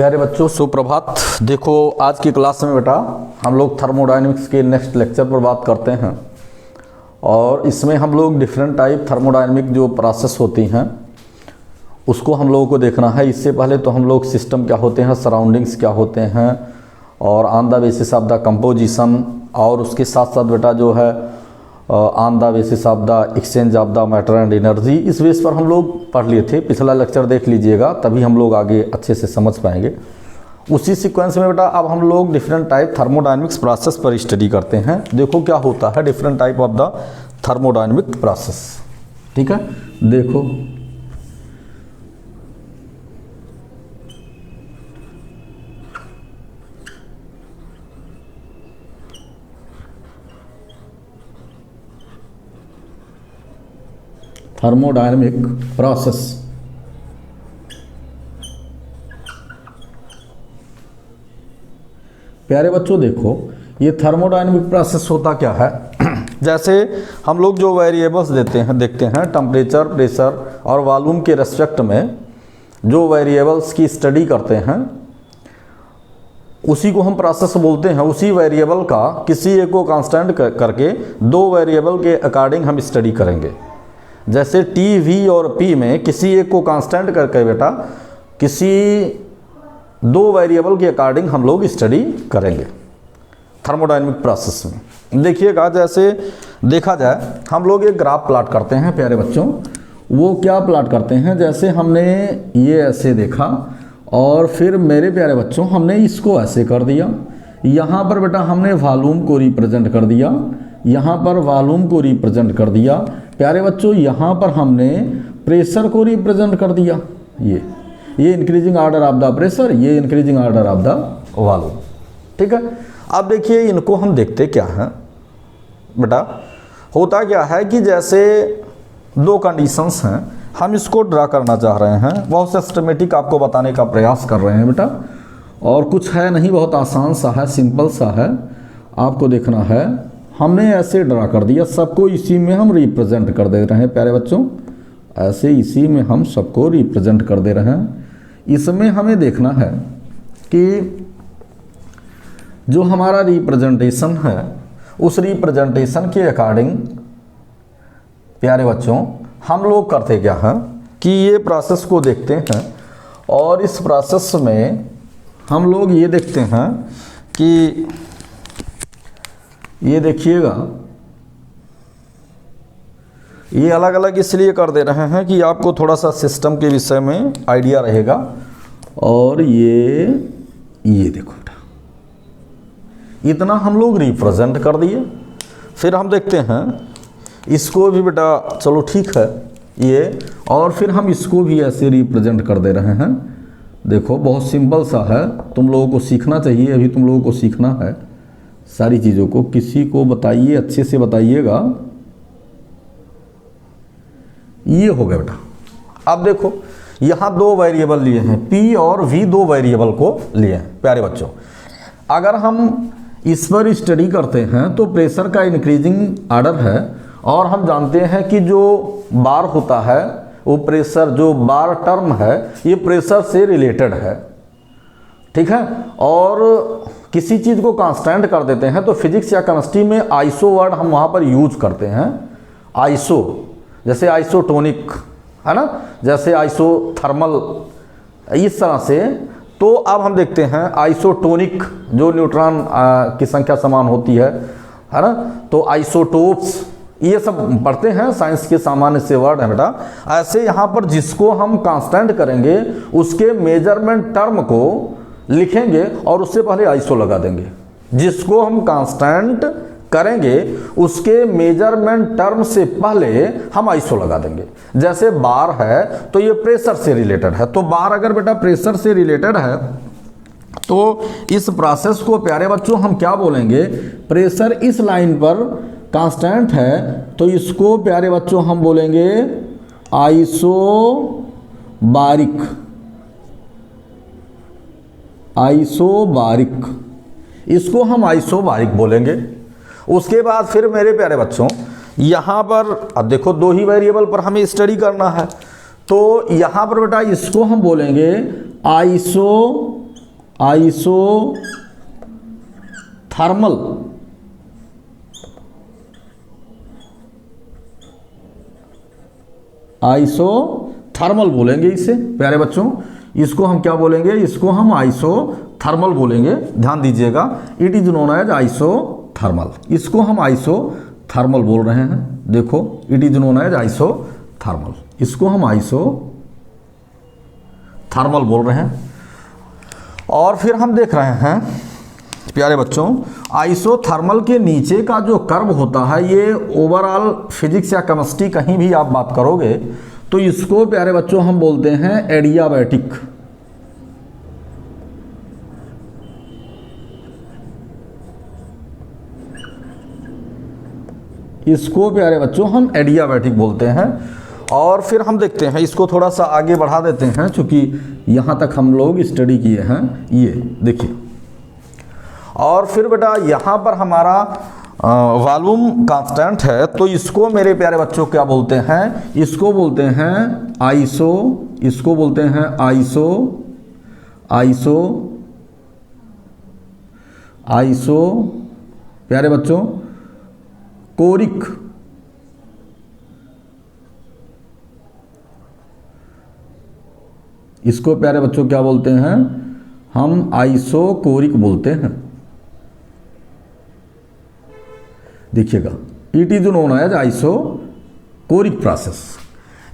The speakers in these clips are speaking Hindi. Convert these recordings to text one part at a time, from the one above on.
प्यारे बच्चों सुप्रभात। देखो आज की क्लास में बेटा हम लोग थर्मोडायनेमिक्स के नेक्स्ट लेक्चर पर बात करते हैं और इसमें हम लोग डिफरेंट टाइप थर्मोडायनेमिक जो प्रोसेस होती हैं उसको हम लोगों को देखना है। इससे पहले तो हम लोग सिस्टम क्या होते हैं, सराउंडिंग्स क्या होते हैं और on the basis of the composition और उसके साथ साथ बेटा जो है on the basis of the exchange of the matter and energy, इस बेस पर हम लोग पढ़ लिए थे। पिछला लेक्चर देख लीजिएगा तभी हम लोग आगे अच्छे से समझ पाएंगे। उसी सीक्वेंस में बेटा अब हम लोग डिफरेंट टाइप थर्मोडायनेमिक्स प्रोसेस पर स्टडी करते हैं। देखो क्या होता है different type of the thermodynamic process. ठीक है, देखो थर्मोडायनेमिक प्रोसेस। प्यारे बच्चों देखो ये थर्मोडायनेमिक प्रोसेस होता क्या है जैसे हम लोग जो वेरिएबल्स देखते हैं टेम्परेचर, प्रेशर और वॉल्यूम के रेस्पेक्ट में जो वेरिएबल्स की स्टडी करते हैं उसी को हम प्रोसेस बोलते हैं। उसी वेरिएबल का किसी एक को कांस्टेंट करके दो वेरिएबल के अकॉर्डिंग हम स्टडी करेंगे। जैसे टी, वी और पी में किसी एक को कांस्टेंट करके बेटा किसी दो वेरिएबल के अकॉर्डिंग हम लोग स्टडी करेंगे थर्मोडायनेमिक प्रोसेस में। देखिएगा जैसे देखा जाए हम लोग एक ग्राफ प्लॉट करते हैं प्यारे बच्चों। वो क्या प्लॉट करते हैं, जैसे हमने ये ऐसे देखा और फिर मेरे प्यारे बच्चों हमने इसको ऐसे कर दिया। यहाँ पर बेटा हमने वॉल्यूम को रिप्रेजेंट कर दिया, यहाँ पर वॉल्यूम को रिप्रेजेंट कर दिया। प्यारे बच्चों यहाँ पर हमने प्रेशर को रिप्रेजेंट कर दिया। ये increasing order of the pressure, ये increasing order of the volume. ठीक है, अब देखिए इनको हम देखते क्या हैं बेटा। होता क्या है कि जैसे दो कंडीशंस हैं, हम इसको ड्रा करना चाह रहे हैं। बहुत सिस्टमेटिक आपको बताने का प्रयास कर रहे हैं बेटा और कुछ है नहीं, बहुत आसान सा है, सिंपल सा है, आपको देखना है। हमने ऐसे ड्रा कर दिया, सबको इसी में हम रिप्रेजेंट कर दे रहे हैं प्यारे बच्चों। ऐसे इसी में हम सबको रिप्रेजेंट कर दे रहे हैं। इसमें हमें देखना है कि जो हमारा रिप्रेजेंटेशन है उस रिप्रेजेंटेशन के अकॉर्डिंग प्यारे बच्चों हम लोग करते क्या हैं कि ये प्रोसेस को देखते हैं और इस प्रोसेस में हम लोग ये देखते हैं कि ये देखिएगा ये अलग अलग इसलिए कर दे रहे हैं कि आपको थोड़ा सा सिस्टम के विषय में आइडिया रहेगा। और ये देखो बेटा इतना हम लोग रिप्रेजेंट कर दिए। फिर हम देखते हैं इसको भी बेटा, चलो ठीक है ये, और फिर हम इसको भी ऐसे रिप्रेजेंट कर दे रहे हैं। देखो बहुत सिंपल सा है, तुम लोगों को सीखना चाहिए, अभी तुम लोगों को सीखना है सारी चीज़ों को। किसी को बताइए, अच्छे से बताइएगा। ये हो गया बेटा। अब देखो यहाँ दो वेरिएबल लिए हैं, P और V, दो वेरिएबल को लिए हैं प्यारे बच्चों। अगर हम इस पर स्टडी करते हैं तो प्रेशर का इंक्रीजिंग ऑर्डर है और हम जानते हैं कि जो बार होता है वो प्रेशर, जो बार टर्म है ये प्रेशर से रिलेटेड है। ठीक है, और किसी चीज़ को कांस्टेंट कर देते हैं तो फिजिक्स या केमिस्ट्री में आइसो वर्ड हम वहाँ पर यूज करते हैं। आइसो जैसे आइसोटोनिक है ना, जैसे आइसोथर्मल, इस तरह से। तो अब हम देखते हैं आइसोटोनिक जो न्यूट्रॉन की संख्या समान होती है ना, तो आइसोटोप्स ये सब पढ़ते हैं, साइंस के सामान्य से वर्ड है बेटा। ऐसे यहाँ पर जिसको हम कांस्टेंट करेंगे उसके मेजरमेंट टर्म को लिखेंगे और उससे पहले आइसो लगा देंगे। जिसको हम कांस्टेंट करेंगे उसके मेजरमेंट टर्म से पहले हम आइसो लगा देंगे। जैसे बार है तो ये प्रेशर से रिलेटेड है, तो बार अगर बेटा प्रेशर से रिलेटेड है तो इस प्रोसेस को प्यारे बच्चों हम क्या बोलेंगे, प्रेशर इस लाइन पर कांस्टेंट है तो इसको प्यारे बच्चों हम बोलेंगे आइसोबारिक। आइसोबारिक, इसको हम आइसोबारिक बोलेंगे। उसके बाद फिर मेरे प्यारे बच्चों यहाँ पर अब देखो दो ही वेरिएबल पर हमें स्टडी करना है तो यहाँ पर बेटा इसको हम बोलेंगे आइसो आइसोथर्मल बोलेंगे इसे प्यारे बच्चों। इसको हम क्या बोलेंगे, इसको हम आइसोथर्मल बोलेंगे। ध्यान दीजिएगा, it is known as isothermal. इसको हम आइसोथर्मल बोल रहे हैं। देखो, it is known as isothermal, इसको हम आइसोथर्मल बोल रहे हैं। और फिर हम देख रहे हैं प्यारे बच्चों, आइसोथर्मल के नीचे का जो कर्व होता है, ये ओवरऑल फिजिक्स या केमिस्ट्री कहीं भी आप बात करोगे तो इसको प्यारे बच्चों हम बोलते हैं एडियाबैटिक। इसको प्यारे बच्चों हम एडियाबैटिक बोलते हैं। और फिर हम देखते हैं, इसको थोड़ा सा आगे बढ़ा देते हैं, क्योंकि यहाँ तक हम लोग स्टडी किए हैं। ये देखिए, और फिर बेटा यहाँ पर हमारा वॉल्यूम कांस्टेंट है, तो इसको मेरे प्यारे बच्चों क्या बोलते हैं, इसको बोलते हैं आइसो, इसको बोलते हैं आइसो प्यारे बच्चों कोरिक। इसको प्यारे बच्चों क्या बोलते हैं, हम आइसोकोरिक बोलते हैं। देखिएगा, it is known as isochoric process.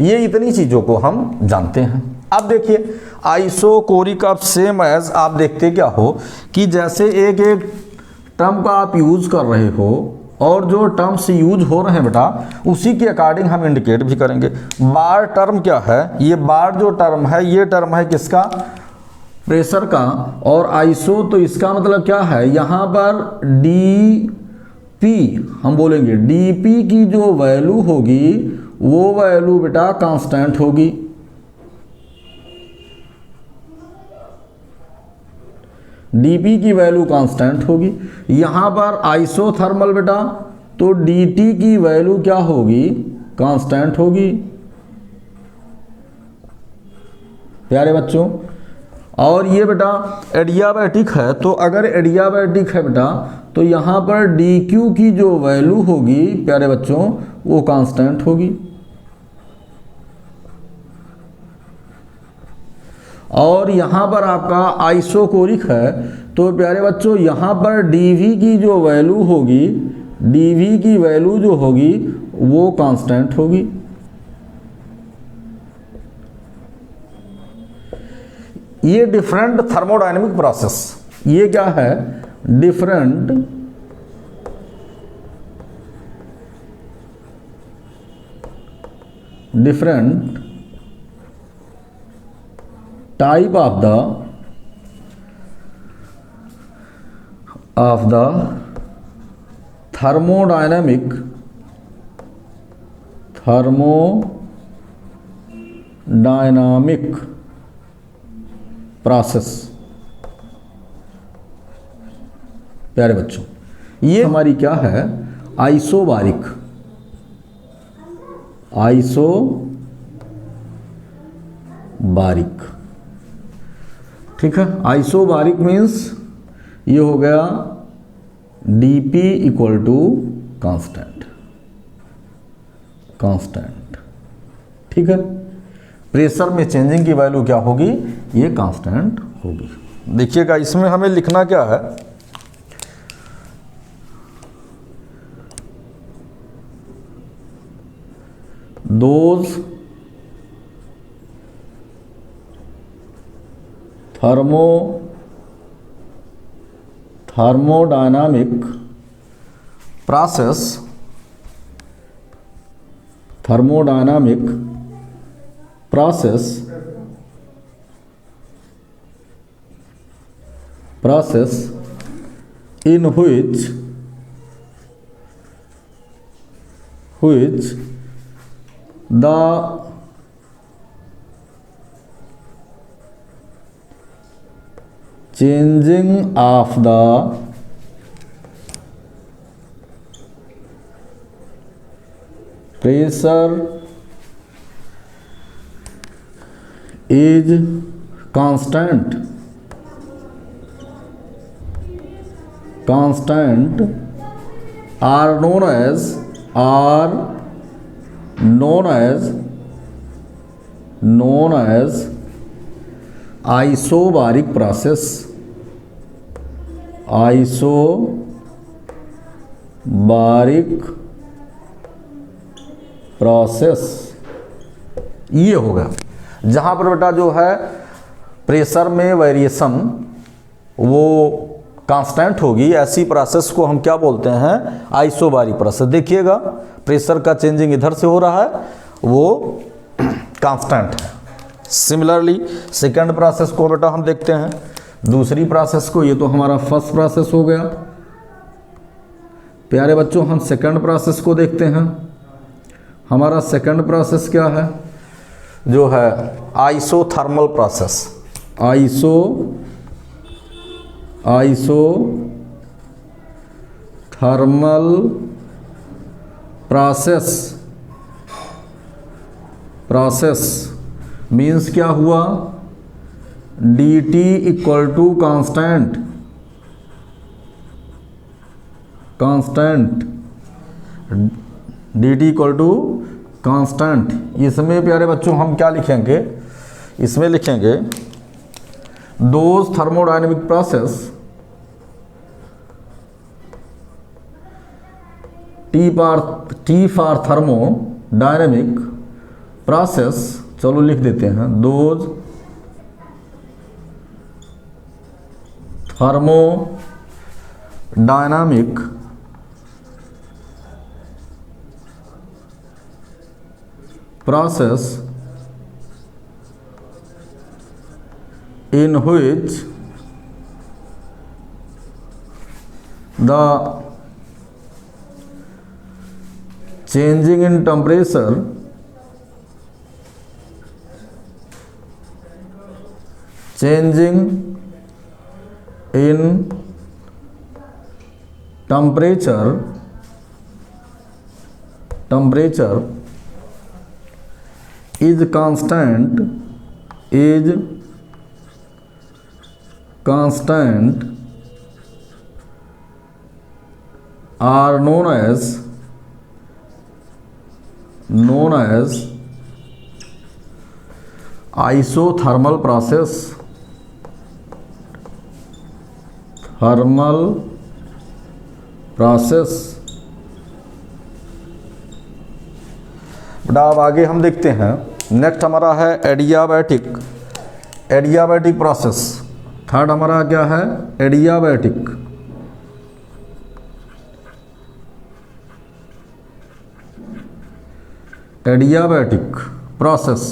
ये इतनी चीज़ों को हम जानते हैं। अब देखिए, आइसोकोरिक अब सेम एज आप देखते क्या हो कि जैसे एक टर्म का आप यूज़ कर रहे हो और जो टर्म्स यूज हो रहे हैं बेटा, उसी के अकॉर्डिंग हम इंडिकेट भी करेंगे। बार टर्म क्या है, ये बार जो टर्म है, ये टर्म है किसका, प्रेशर का। और आइसो तो इसका मतलब क्या है, यहाँ पर डी पी हम बोलेंगे, डी पी की जो वैल्यू होगी वो वैल्यू बेटा कांस्टेंट होगी। डीपी की वैल्यू कांस्टेंट होगी। यहाँ पर आइसोथर्मल बेटा, तो डीटी की वैल्यू क्या होगी, कांस्टेंट होगी प्यारे बच्चों। और ये बेटा एडियाबैटिक है, तो अगर एडियाबैटिक है बेटा, तो यहाँ पर डी क्यू की जो वैल्यू होगी प्यारे बच्चों वो कांस्टेंट होगी। और यहाँ पर आपका आइसोकोरिक है, तो प्यारे बच्चों यहाँ पर डीवी की जो वैल्यू होगी, डीवी की वैल्यू जो होगी वो कांस्टेंट होगी। ये डिफरेंट थर्मोडायनेमिक प्रोसेस, ये क्या है, different type of the thermodynamic process. प्यारे बच्चों, ये हमारी क्या है, आइसोबारिक। ठीक है, आइसोबारिक मीन्स ये हो गया dP इक्वल टू कांस्टेंट। ठीक है, प्रेशर में चेंजिंग की वैल्यू क्या होगी, ये कांस्टेंट होगी। देखिएगा, इसमें हमें लिखना क्या है, those thermodynamic process in which the changing of the pressure is constant constant are known as isobaric process. Isobaric process ये हो गया। जहाँ पर बेटा जो है प्रेशर में वेरिएशन वो कांस्टेंट होगी, ऐसी प्रोसेस को हम क्या बोलते हैं? Isobaric process. देखिएगा प्रेशर का चेंजिंग इधर से हो रहा है, वो कांस्टेंट है। सिमिलरली सेकंड प्रोसेस को बेटा हम देखते हैं, दूसरी प्रोसेस को। ये तो हमारा फर्स्ट प्रोसेस हो गया। प्यारे बच्चों हम सेकंड प्रोसेस को देखते हैं। हमारा सेकंड प्रोसेस क्या है? जो है isothermal process. Isothermal process means क्या हुआ? dt equal to constant dt equal to constant. इसमें प्यारे बच्चों हम क्या लिखेंगे? इसमें लिखेंगे those thermodynamic process T for thermodynamic process. चलो लिख देते हैं those thermodynamic process in which the changing in temperature is constant are known as isothermal process. बेटा अब आगे हम देखते हैं। नेक्स्ट हमारा है एडियाबैटिक प्रोसेस। थर्ड हमारा क्या है? Adiabatic process.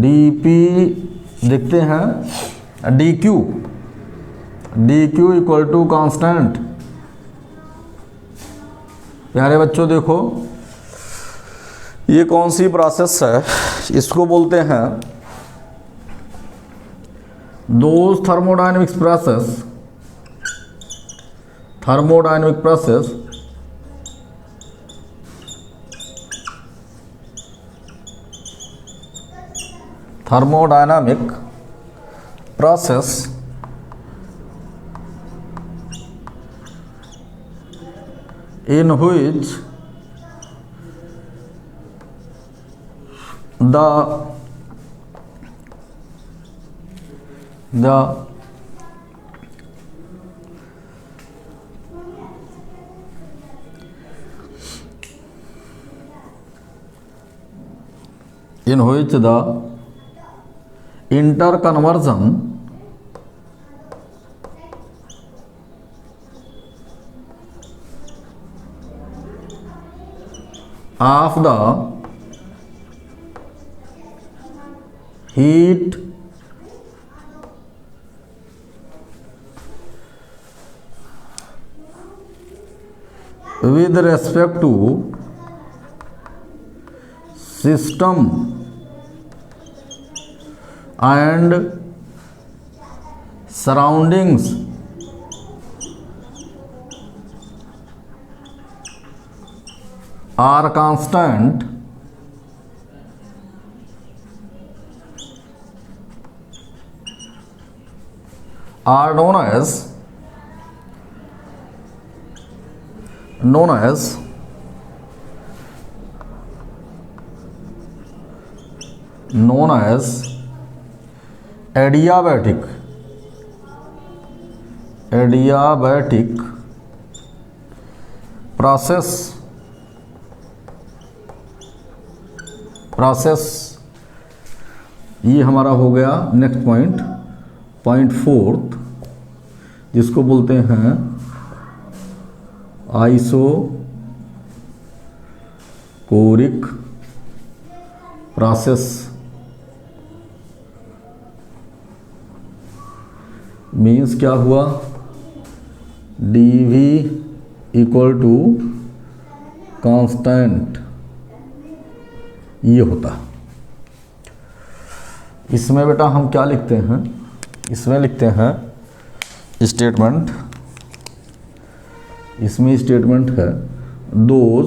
dp देखते हैं dq इक्वल टू कांस्टेंट। प्यारे बच्चों देखो ये कौन सी प्रोसेस है? इसको बोलते हैं those thermodynamic process in which the interconversion of the heat with respect to system and surroundings are constant are known as adiabatic process। ये हमारा हो गया नेक्स्ट पॉइंट फोर्थ, जिसको बोलते हैं आइसोकोरिक प्रोसेस। मीन्स क्या हुआ, dV इक्वल टू कांस्टेंट, ये होता है। इसमें बेटा हम क्या लिखते हैं, इसमें लिखते हैं स्टेटमेंट, इसमें स्टेटमेंट है those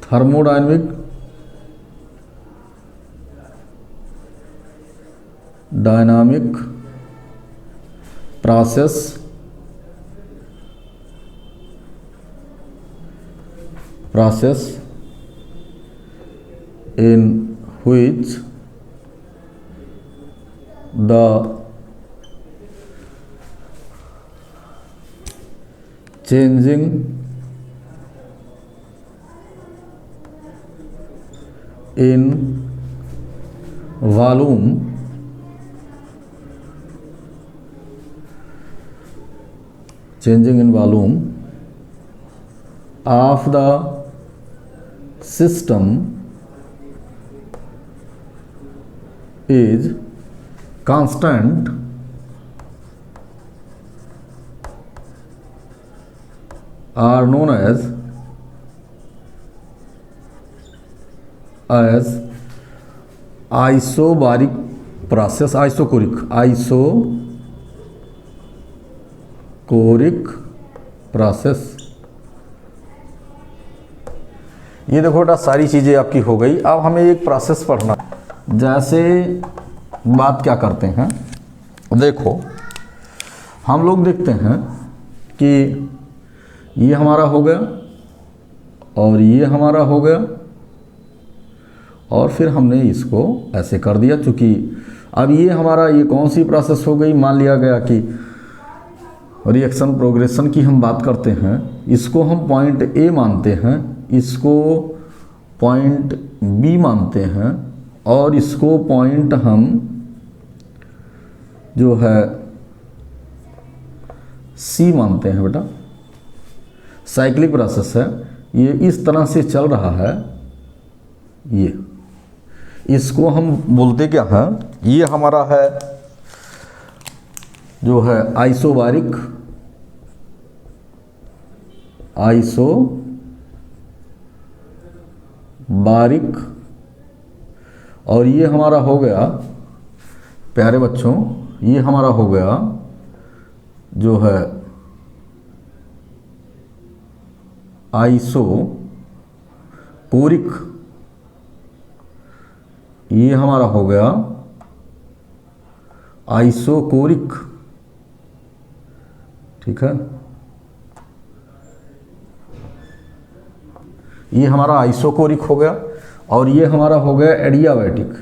thermodynamic process in which the changing in volume of the system is constant are known as isobaric process, isochoric process। ये देखो बेटा सारी चीज़ें आपकी हो गई। अब हमें एक प्रोसेस पढ़ना, जैसे बात क्या करते हैं, देखो हम लोग देखते हैं कि ये हमारा हो गया और ये हमारा हो गया, और फिर हमने इसको ऐसे कर दिया। चूँकि अब ये हमारा, ये कौन सी प्रोसेस हो गई, मान लिया गया कि रिएक्शन प्रोग्रेशन की हम बात करते हैं, इसको हम पॉइंट ए मानते हैं, इसको पॉइंट बी मानते हैं, और इसको पॉइंट हम जो है सी मानते हैं। बेटा साइक्लिक प्रोसेस है, ये इस तरह से चल रहा है, ये इसको हम बोलते क्या हैं, ये हमारा है जो है आइसोबारिक, और ये हमारा हो गया प्यारे बच्चों, ये हमारा हो गया जो है आइसोकोरिक, ये हमारा हो गया आइसोकोरिक, ठीक है। ये हमारा आइसोकोरिक हो गया, और ये हमारा हो गया एडियाबैटिक।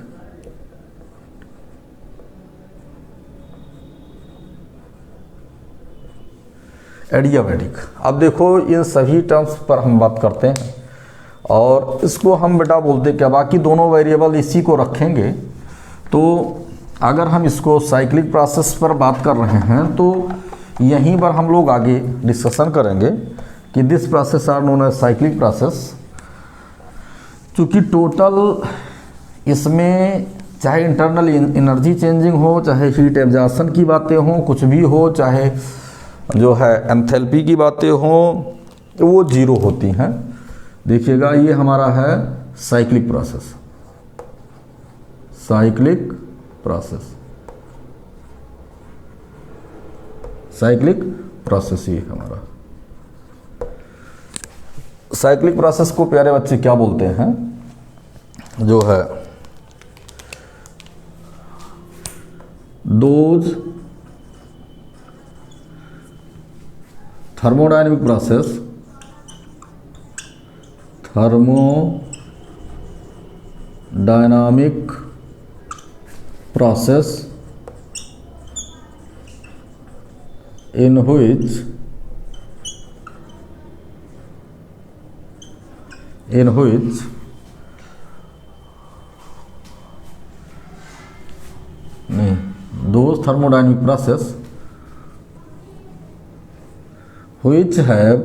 अब देखो इन सभी टर्म्स पर हम बात करते हैं, और इसको हम बेटा बोलते क्या, बाकी दोनों वेरिएबल इसी को रखेंगे। तो अगर हम इसको साइक्लिक प्रोसेस पर बात कर रहे हैं, तो यहीं पर हम लोग आगे डिस्कशन करेंगे कि this process are known as cyclic process. चूँकि टोटल इसमें चाहे इंटरनल एनर्जी चेंजिंग हो, चाहे हीट एब्जॉर्प्शन की बातें हों, कुछ भी हो, चाहे जो है एंथैल्पी की बातें हों, वो जीरो होती हैं। देखिएगा ये हमारा है साइक्लिक प्रोसेस, ये हमारा साइक्लिक प्रोसेस को प्यारे बच्चे क्या बोलते हैं, जो है those thermodynamic process in which those thermodynamic process which have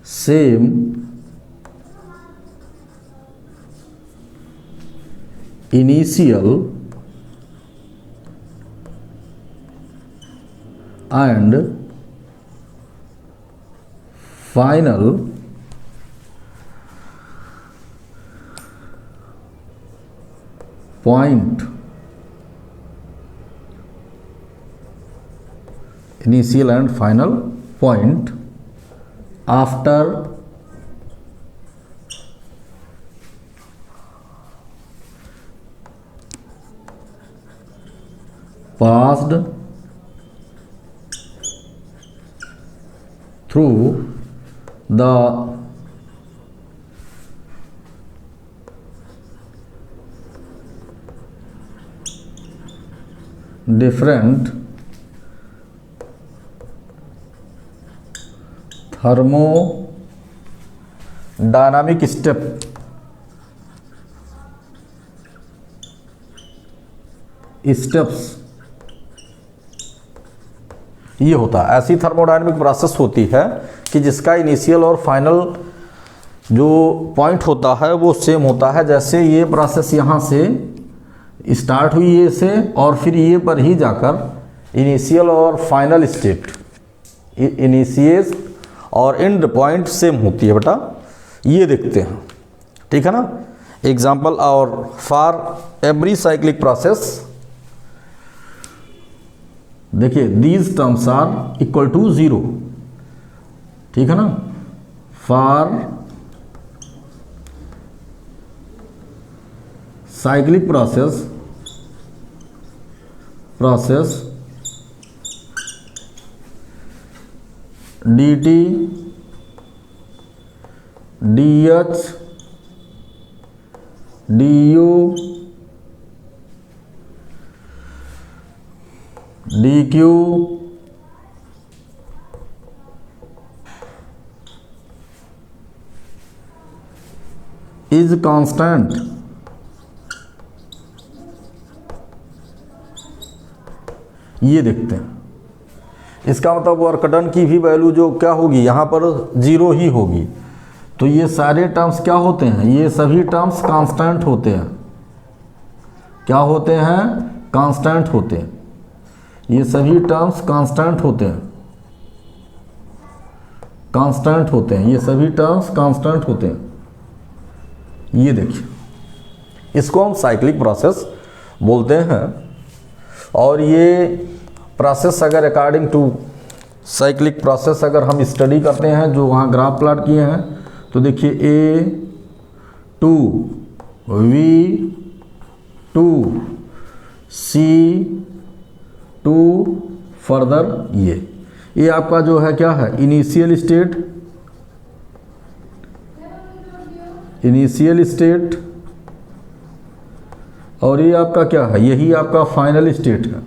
same initial and final point after passed through the different thermodynamic steps ये होता है। ऐसी थर्मोडायनामिक प्रोसेस होती है कि जिसका इनिशियल और फाइनल जो पॉइंट होता है वो सेम होता है। जैसे ये प्रोसेस यहाँ से स्टार्ट हुई ये से और फिर ये पर ही जाकर इनिशियल और फाइनल स्टेट, इनिशियल और एंड पॉइंट सेम होती है बेटा, ये देखते हैं, ठीक है ना। एग्जाम्पल और फॉर एवरी साइक्लिक प्रोसेस देखिए these terms are equal to 0, ठीक है ना। For cyclic process dt dh du dq is constant। ये देखते हैं, इसका मतलब वर्क डन की भी वैल्यू जो क्या होगी यहाँ पर 0 ही होगी। तो ये सारे टर्म्स क्या होते हैं, ये सभी टर्म्स कांस्टेंट होते हैं। क्या होते हैं, कांस्टेंट होते हैं। ये सभी टर्म्स कांस्टेंट होते हैं, कांस्टेंट होते हैं, ये सभी टर्म्स कांस्टेंट होते हैं। ये देखिए, इसको हम साइक्लिक प्रोसेस बोलते हैं। और ये प्रोसेस अगर अकॉर्डिंग टू साइक्लिक प्रोसेस अगर हम स्टडी करते हैं, जो वहाँ ग्राफ प्लॉट किए हैं, तो देखिए A2 V2 C2 फर्दर ये आपका जो है क्या है, इनिशियल स्टेट और ये आपका क्या है, यही आपका फाइनल स्टेट है।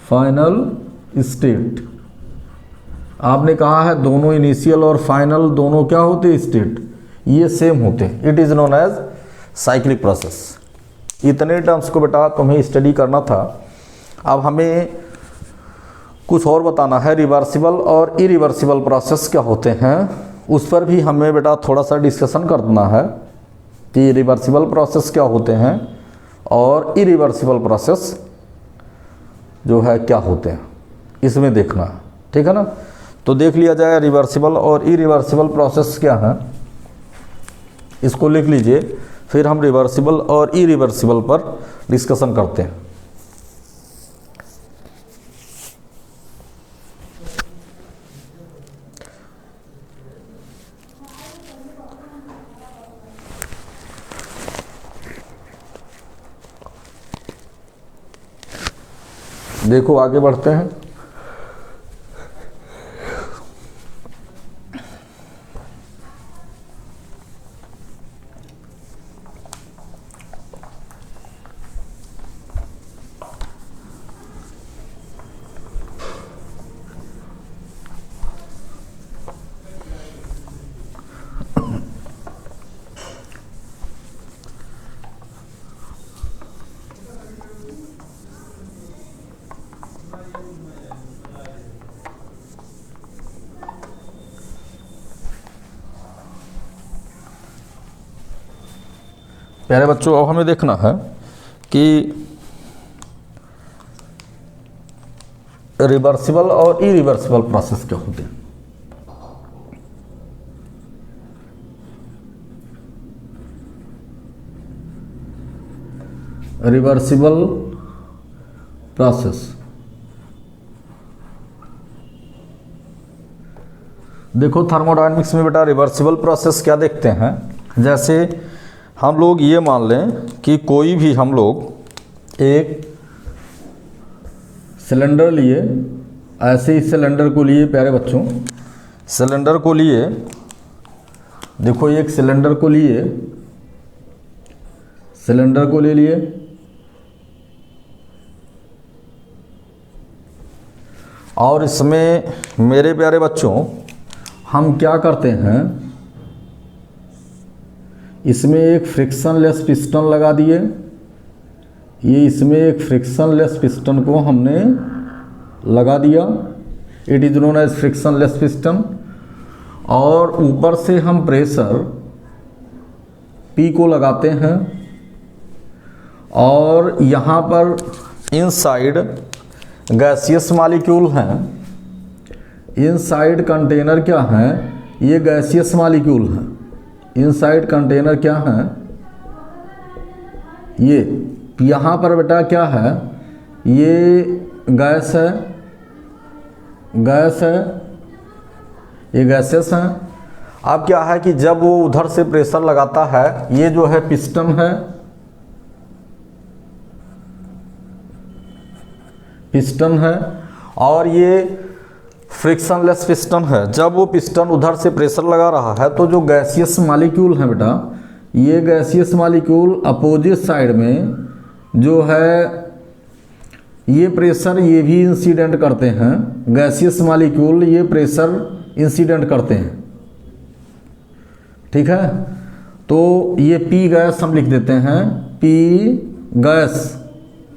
फाइनल स्टेट आपने कहा है दोनों इनिशियल और फाइनल दोनों क्या होते हैं, स्टेट, ये सेम होते हैं। It is known as cyclic process. इतने टर्म्स को बेटा तुम्हें स्टडी करना था। अब हमें कुछ और बताना है, रिवर्सिबल और इरिवर्सिबल प्रोसेस क्या होते हैं, उस पर भी हमें बेटा थोड़ा सा डिस्कशन करना है कि रिवर्सिबल प्रोसेस क्या होते हैं और इरिवर्सिबल प्रोसेस जो है क्या होते हैं, इसमें देखना है, ठीक है ना। तो देख लिया जाए रिवर्सिबल और इरिवर्सिबल प्रोसेस क्या है, इसको लिख लीजिए, फिर हम रिवर्सिबल और इरिवर्सिबल पर डिस्कशन करते हैं। देखो आगे बढ़ते हैं। प्यारे बच्चों, अब हमें देखना है कि रिवर्सिबल और इरिवर्सिबल प्रोसेस क्या होते हैं। रिवर्सिबल प्रोसेस, देखो थर्मोडायनेमिक्स में बेटा रिवर्सिबल प्रोसेस क्या देखते हैं। जैसे हम लोग ये मान लें कि कोई भी हम लोग एक सिलेंडर लिए, ऐसे ही सिलेंडर को लिए प्यारे बच्चों, सिलेंडर को लिए, देखो एक सिलेंडर को लिए, सिलेंडर को ले लिए और इसमें मेरे प्यारे बच्चों हम क्या करते हैं, इसमें एक फ्रिक्शनलेस पिस्टन लगा दिए। ये इसमें एक फ्रिक्शनलेस पिस्टन को हमने लगा दिया, it is known as frictionless piston. और ऊपर से हम प्रेशर P को लगाते हैं और यहाँ पर इनसाइड गैसियस मॉलिक्यूल हैं, इनसाइड कंटेनर क्या हैं, ये गैसियस मॉलिक्यूल हैं। इनसाइड कंटेनर क्या है, ये यहाँ पर बेटा क्या है, ये गैस है, गैस है, ये गैसेस हैं। अब क्या है कि जब वो उधर से प्रेशर लगाता है, ये जो है पिस्टन है, पिस्टन है और ये फ्रिक्शनलेस पिस्टन है। जब वो पिस्टन उधर से प्रेशर लगा रहा है तो जो गैसियस मॉलिक्यूल है बेटा, ये गैसियस मॉलिक्यूल अपोजिट साइड में जो है ये प्रेशर ये भी इंसिडेंट करते हैं। गैसियस मॉलिक्यूल ये प्रेशर इंसिडेंट करते हैं, ठीक है। तो ये P गैस हम लिख देते हैं, P गैस,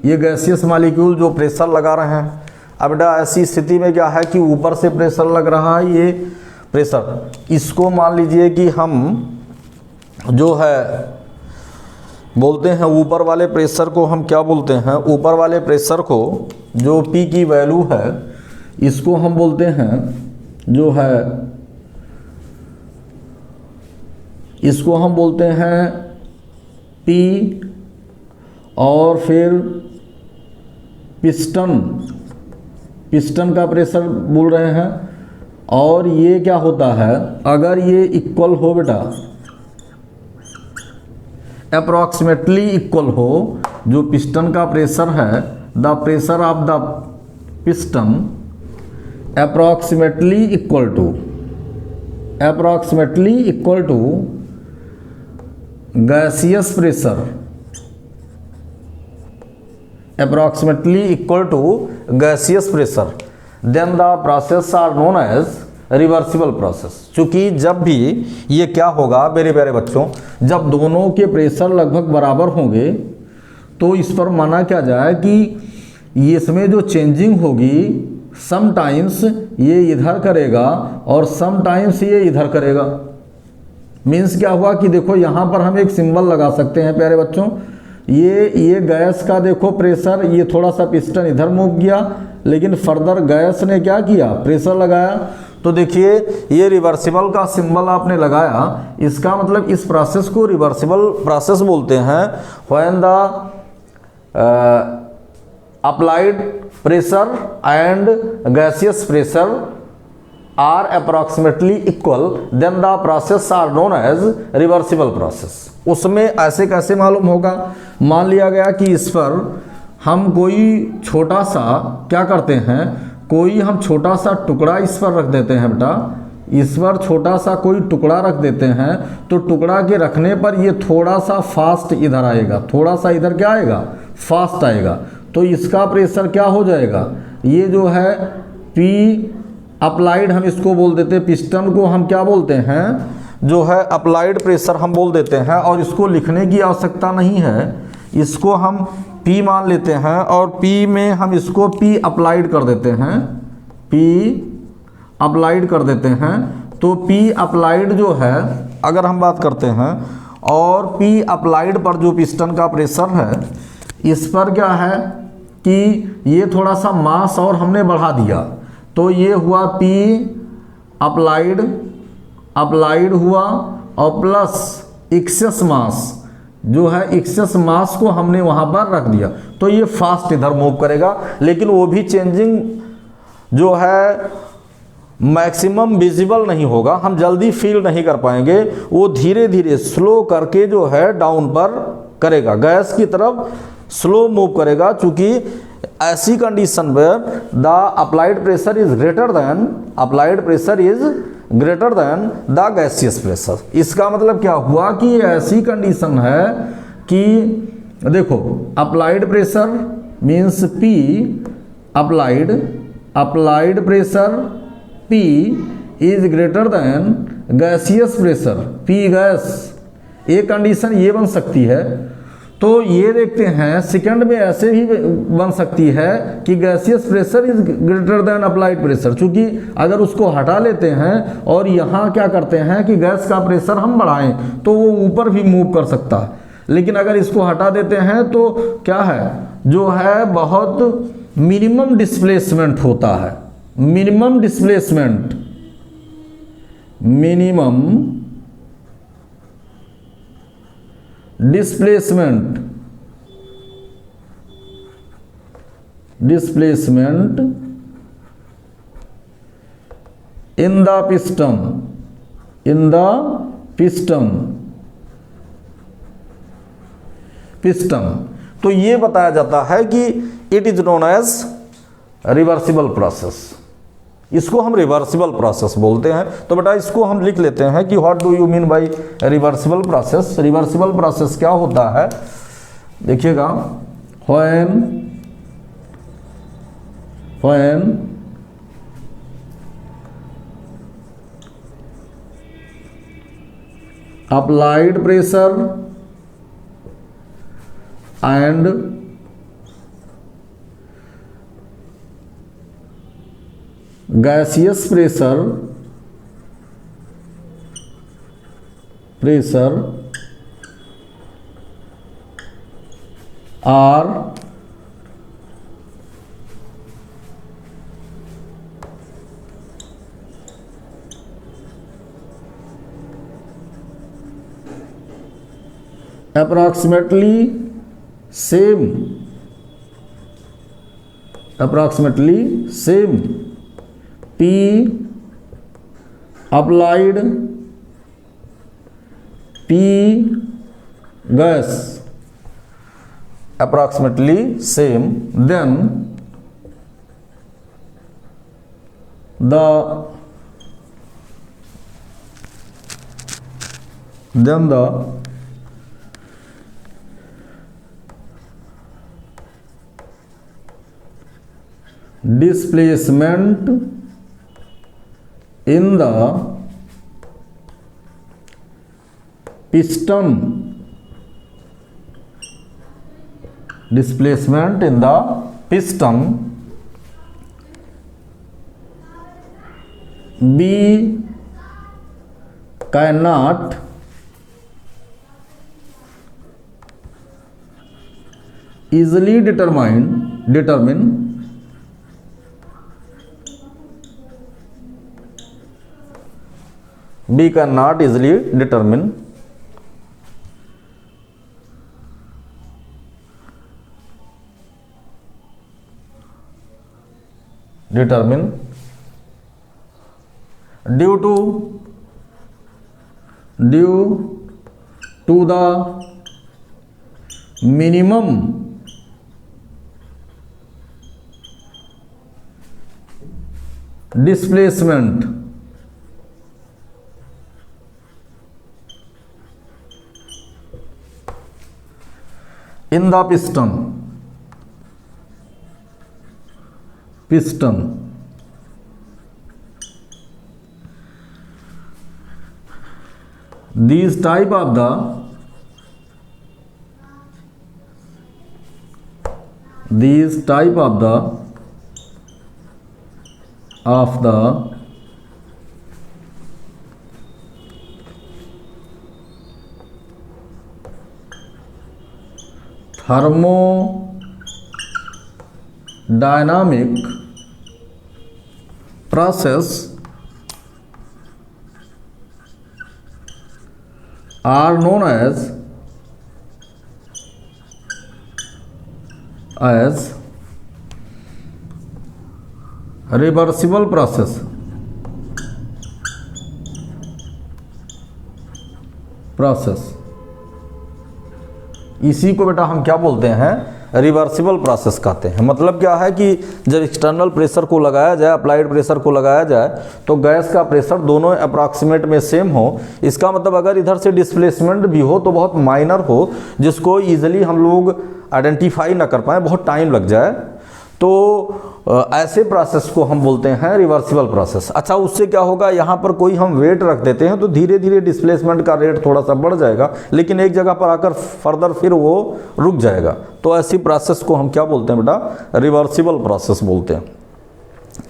ये गैसियस मॉलिक्यूल जो प्रेशर लगा रहे हैं। अब बेटा ऐसी स्थिति में क्या है कि ऊपर से प्रेशर लग रहा है, ये प्रेशर, इसको मान लीजिए कि हम जो है बोलते हैं ऊपर वाले प्रेशर को हम क्या बोलते हैं, ऊपर वाले प्रेशर को जो P की वैल्यू है इसको हम बोलते हैं जो है, इसको हम बोलते हैं P और फिर पिस्टन, पिस्टन का प्रेशर बोल रहे हैं। और ये क्या होता है, अगर ये इक्वल हो बेटा, अप्रॉक्सीमेटली इक्वल हो, जो पिस्टन का प्रेशर है, the pressure of the piston approximately equal to, approximately equal to gaseous pressure, approximately equal to gaseous pressure, then the process are known as reversible process। चूंकि जब भी ये क्या होगा मेरे प्यारे बच्चों, जब दोनों के प्रेशर लगभग बराबर होंगे तो इस पर माना क्या जाए कि इसमें जो चेंजिंग होगी, समटाइम्स ये इधर करेगा और समटाइम्स ये इधर करेगा। मीन्स क्या हुआ कि देखो यहाँ पर हम एक सिंबल लगा सकते हैं प्यारे बच्चों, ये गैस का देखो प्रेशर, ये थोड़ा सा पिस्टन इधर मूव किया, लेकिन फर्दर गैस ने क्या किया, प्रेशर लगाया। तो देखिए ये रिवर्सिबल का सिंबल आपने लगाया, इसका मतलब इस प्रोसेस को रिवर्सिबल प्रोसेस बोलते हैं। When the applied pressure and gaseous pressure are approximately equal, then the process are known as reversible process. उसमें ऐसे कैसे मालूम होगा, मान लिया गया कि इस पर हम कोई छोटा सा क्या करते हैं, कोई हम छोटा सा टुकड़ा इस पर रख देते हैं बेटा, इस पर छोटा सा कोई टुकड़ा रख देते हैं, तो टुकड़ा के रखने पर ये थोड़ा सा फास्ट इधर आएगा, थोड़ा सा इधर क्या आएगा, फास्ट आएगा। तो इसका प्रेशर क्या हो जाएगा, ये जो है पी अप्लाइड हम इसको बोल देते हैं, पिस्टन को हम क्या बोलते हैं, जो है अप्लाइड प्रेशर हम बोल देते हैं। और इसको लिखने की आवश्यकता नहीं है, इसको हम P मान लेते हैं और P में हम इसको P अप्लाइड कर देते हैं, P अप्लाइड कर देते हैं। तो P अप्लाइड जो है अगर हम बात करते हैं, और P अप्लाइड पर जो पिस्टन का प्रेशर है, इस पर क्या है कि ये थोड़ा सा मास और हमने बढ़ा दिया, तो ये हुआ P अप्लाइड हुआ और प्लस एक्सेस मास, जो है एक्सेस मास को हमने वहाँ पर रख दिया, तो ये फास्ट इधर मूव करेगा। लेकिन वो भी चेंजिंग जो है मैक्सिमम विजिबल नहीं होगा, हम जल्दी फील नहीं कर पाएंगे, वो धीरे धीरे स्लो करके जो है डाउन पर करेगा, गैस की तरफ स्लो मूव करेगा। चूँकि ऐसी condition where the applied pressure is greater than the gaseous pressure. इसका मतलब क्या हुआ कि ऐसी कंडीशन है कि देखो, applied pressure means P applied pressure P is greater then gaseous pressure P gas, एक कंडीशन ये बन सकती है। तो ये देखते हैं सेकंड में ऐसे भी बन सकती है कि gaseous pressure is greater than applied pressure, क्योंकि अगर उसको हटा लेते हैं और यहाँ क्या करते हैं कि गैस का प्रेशर हम बढ़ाएं तो वो ऊपर भी मूव कर सकता है। लेकिन अगर इसको हटा देते हैं तो क्या है, जो है बहुत मिनिमम डिस्प्लेसमेंट होता है, minimum displacement in the piston। तो ये बताया जाता है कि it is known as reversible process, इसको हम रिवर्सिबल प्रोसेस बोलते हैं। तो बेटा इसको हम लिख लेते हैं कि what do you mean by reversible process. Reversible process क्या होता है, देखिएगा, when applied pressure and gaseous pressure are approximately same P applied P gas approximately same, then the displacement in the piston B cannot easily determine B cannot easily determine due to the minimum displacement in the piston these type of the thermodynamic process are known as reversible process. इसी को बेटा हम क्या बोलते हैं, रिवर्सिबल प्रोसेस कहते हैं। मतलब क्या है कि जब एक्सटर्नल प्रेशर को लगाया जाए, अप्लाइड प्रेशर को लगाया जाए, तो गैस का प्रेशर दोनों अप्रॉक्सीमेट में सेम हो। इसका मतलब अगर इधर से डिस्प्लेसमेंट भी हो तो बहुत माइनर हो, जिसको ईजिली हम लोग आइडेंटिफाई ना कर पाए, बहुत टाइम लग जाए, तो ऐसे प्रोसेस को हम बोलते हैं रिवर्सिबल प्रोसेस। अच्छा, उससे क्या होगा, यहाँ पर कोई हम वेट रख देते हैं तो धीरे धीरे डिस्प्लेसमेंट का रेट थोड़ा सा बढ़ जाएगा, लेकिन एक जगह पर आकर फर्दर फिर वो रुक जाएगा। तो ऐसी प्रोसेस को हम क्या बोलते हैं बेटा, रिवर्सिबल प्रोसेस बोलते हैं,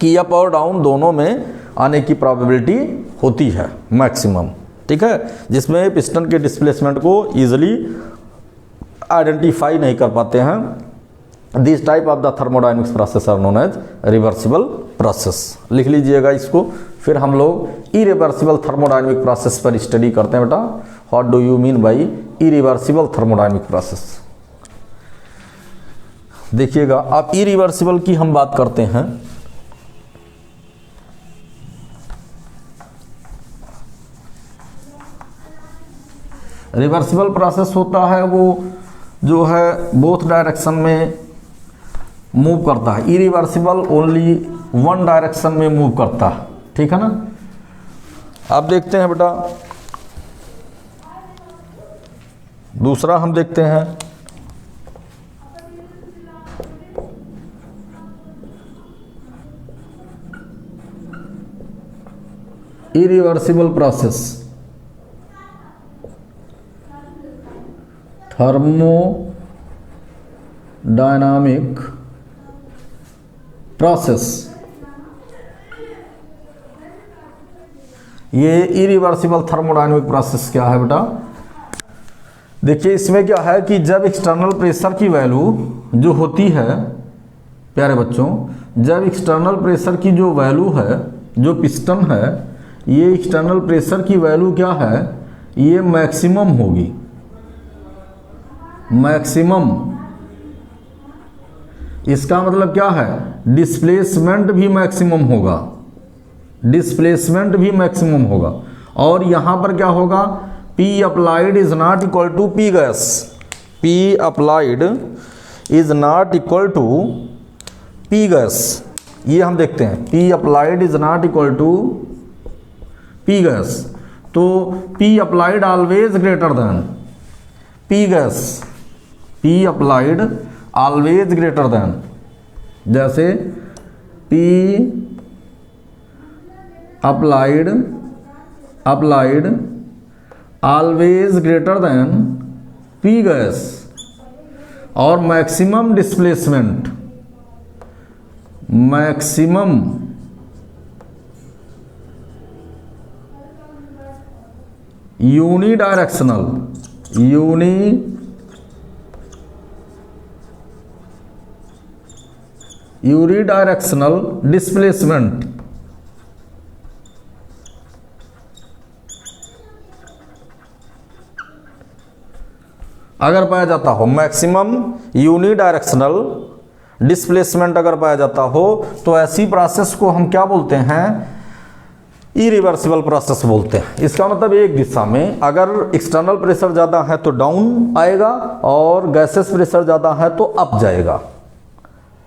कि अप और डाउन दोनों में आने की प्रोबेबिलिटी होती है मैक्सिमम। ठीक है, जिसमें पिस्टन के डिस्प्लेसमेंट को ईजिली आइडेंटिफाई नहीं कर पाते हैं। This type of the thermodynamics process are known as reversible process. लिख लीजिएगा इसको। फिर हम लोग इरिवर्सिबल थर्मोडायनेमिक प्रोसेस पर स्टडी करते हैं बेटा। What do you mean by irreversible thermodynamic process. देखिएगा, आप इरिवर्सिबल की हम बात करते हैं, रिवर्सिबल प्रोसेस होता है वो जो है बोथ डायरेक्शन में मूव करता है। इरिवर्सिबल ओनली वन डायरेक्शन में मूव करता है। ठीक है ना। अब देखते हैं बेटा, दूसरा हम देखते हैं इरिवर्सिबल प्रोसेस, थर्मोडायनामिक प्रोसेस। ये इरिवर्सिबल थर्मोडायनामिक प्रोसेस क्या है बेटा, देखिए इसमें क्या है कि जब एक्सटर्नल प्रेशर की वैल्यू जो होती है, प्यारे बच्चों, जब एक्सटर्नल प्रेशर की जो वैल्यू है, जो पिस्टन है, ये एक्सटर्नल प्रेशर की वैल्यू क्या है, ये मैक्सिमम होगी। मैक्सिमम, इसका मतलब क्या है, डिस्प्लेसमेंट भी मैक्सिमम होगा। डिस्प्लेसमेंट भी मैक्सिमम होगा। और यहां पर क्या होगा, P applied is not equal to P gas. P applied is not equal to P gas. ये हम देखते हैं, P applied is not equal to P gas. तो P applied always greater than P gas. P applied always greater than, जैसे P applied always greater than P gas. और maximum displacement, maximum unidirectional, unidirectional displacement. अगर पाया जाता हो, मैक्सिमम यूनिडायरेक्शनल डिस्प्लेसमेंट अगर पाया जाता हो, तो ऐसी प्रोसेस को हम क्या बोलते हैं, इरिवर्सिबल प्रोसेस बोलते हैं। इसका मतलब एक दिशा में अगर एक्सटर्नल प्रेशर ज़्यादा है तो डाउन आएगा, और गैसेस प्रेशर ज़्यादा है तो अप जाएगा।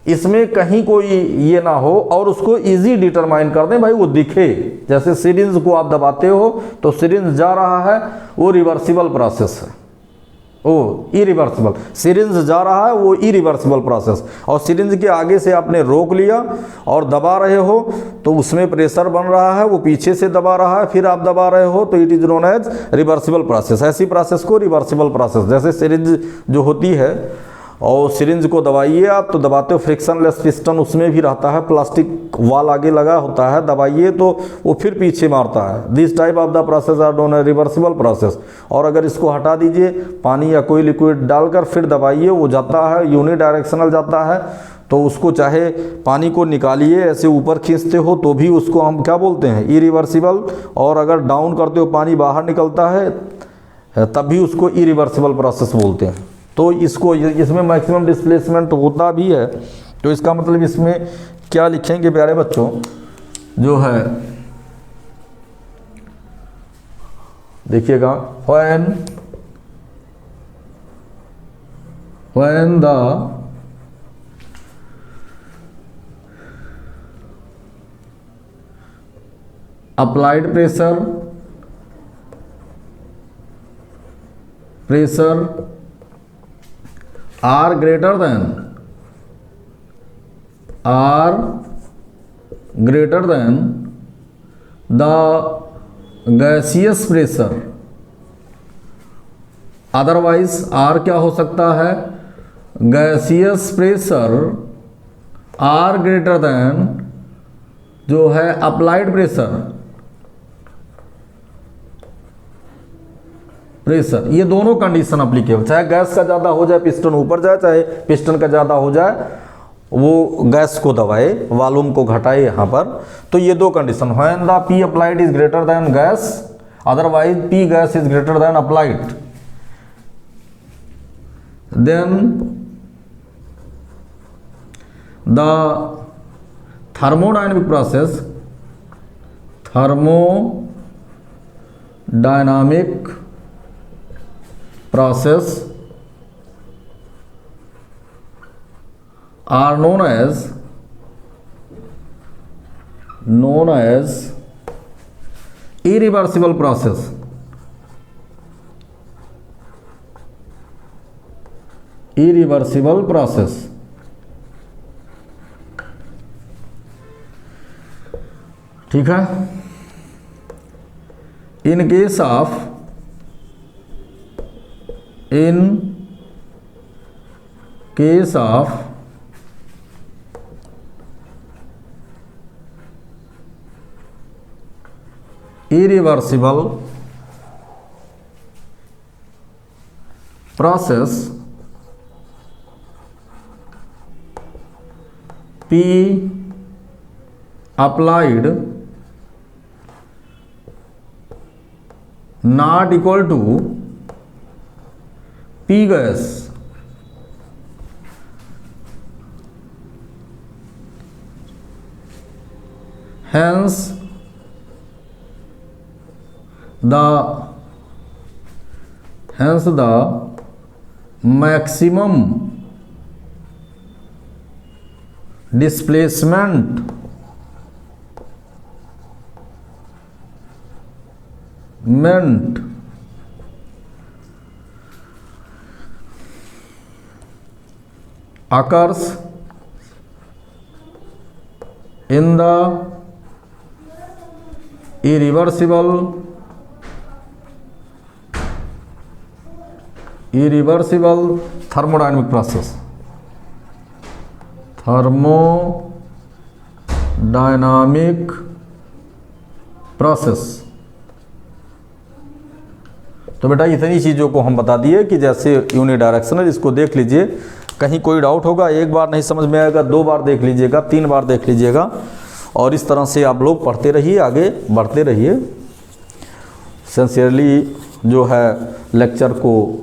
इसमें कहीं कोई ये ना हो और उसको इजी डिटरमाइन कर दें भाई, वो दिखे। जैसे सिरिंज को आप दबाते हो तो सिरिंज जा रहा है, वो रिवर्सिबल प्रोसेस है, वो इरिवर्सिबल। सिरिंज जा रहा है वो इरिवर्सिबल प्रोसेस, और सिरिंज के आगे से आपने रोक लिया और दबा रहे हो तो उसमें प्रेशर बन रहा है, वो पीछे से दबा रहा है, फिर आप दबा रहे हो, तो it is known as reversible process. ऐसी प्रोसेस को रिवर्सिबल प्रोसेस। जैसे सिरिंज जो होती है और सिरिंज को दबाइए आप तो दबाते हो, फ्रिक्शनलेस पिस्टन उसमें भी रहता है, प्लास्टिक वाल आगे लगा होता है, दबाइए तो वो फिर पीछे मारता है। This type of the process are known as reversible process. और अगर इसको हटा दीजिए, पानी या कोई लिक्विड डालकर फिर दबाइए, वो जाता है यूनि डायरेक्शनल जाता है, तो उसको चाहे पानी को निकालिए ऐसे ऊपर खींचते हो तो भी उसको हम क्या बोलते हैं, इरिवर्सिबल। और अगर डाउन करते हो पानी बाहर निकलता है तब भी उसको इरिवर्सिबल प्रोसेस बोलते हैं। तो इसको इसमें मैक्सिमम डिस्प्लेसमेंट होता भी है, तो इसका मतलब इसमें क्या लिखेंगे प्यारे बच्चों, जो है देखिएगा, when the applied pressure are greater than the gaseous pressure, otherwise or क्या हो सकता है, gaseous pressure are greater than जो है अप्लाइड प्रेशर। ये दोनों कंडीशन अप्लीकेबल, चाहे गैस का ज़्यादा हो जाए पिस्टन ऊपर जाए, चाहे पिस्टन का ज़्यादा हो जाए वो गैस को दबाए, वॉल्यूम को घटाए यहाँ पर। तो ये दो condition, when the P applied is greater than gas, otherwise P gas is greater than applied, then the thermodynamic process are known as irreversible process. Irreversible process. ठीक है। In case of irreversible process, P applied not equal to P gas, hence the maximum displacement occurs in the irreversible thermodynamic process. Thermodynamic process। तो बेटा इतनी चीज़ों को हम बता दिए कि जैसे यूनि डायरेक्शनल, इसको देख लीजिए, कहीं कोई डाउट होगा, एक बार नहीं समझ में आएगा, 2 बार देख लीजिएगा, 3 बार देख लीजिएगा, और इस तरह से आप लोग पढ़ते रहिए, आगे बढ़ते रहिए। सिंसियरली जो है लेक्चर को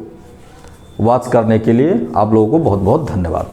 वॉच करने के लिए आप लोगों को बहुत बहुत धन्यवाद।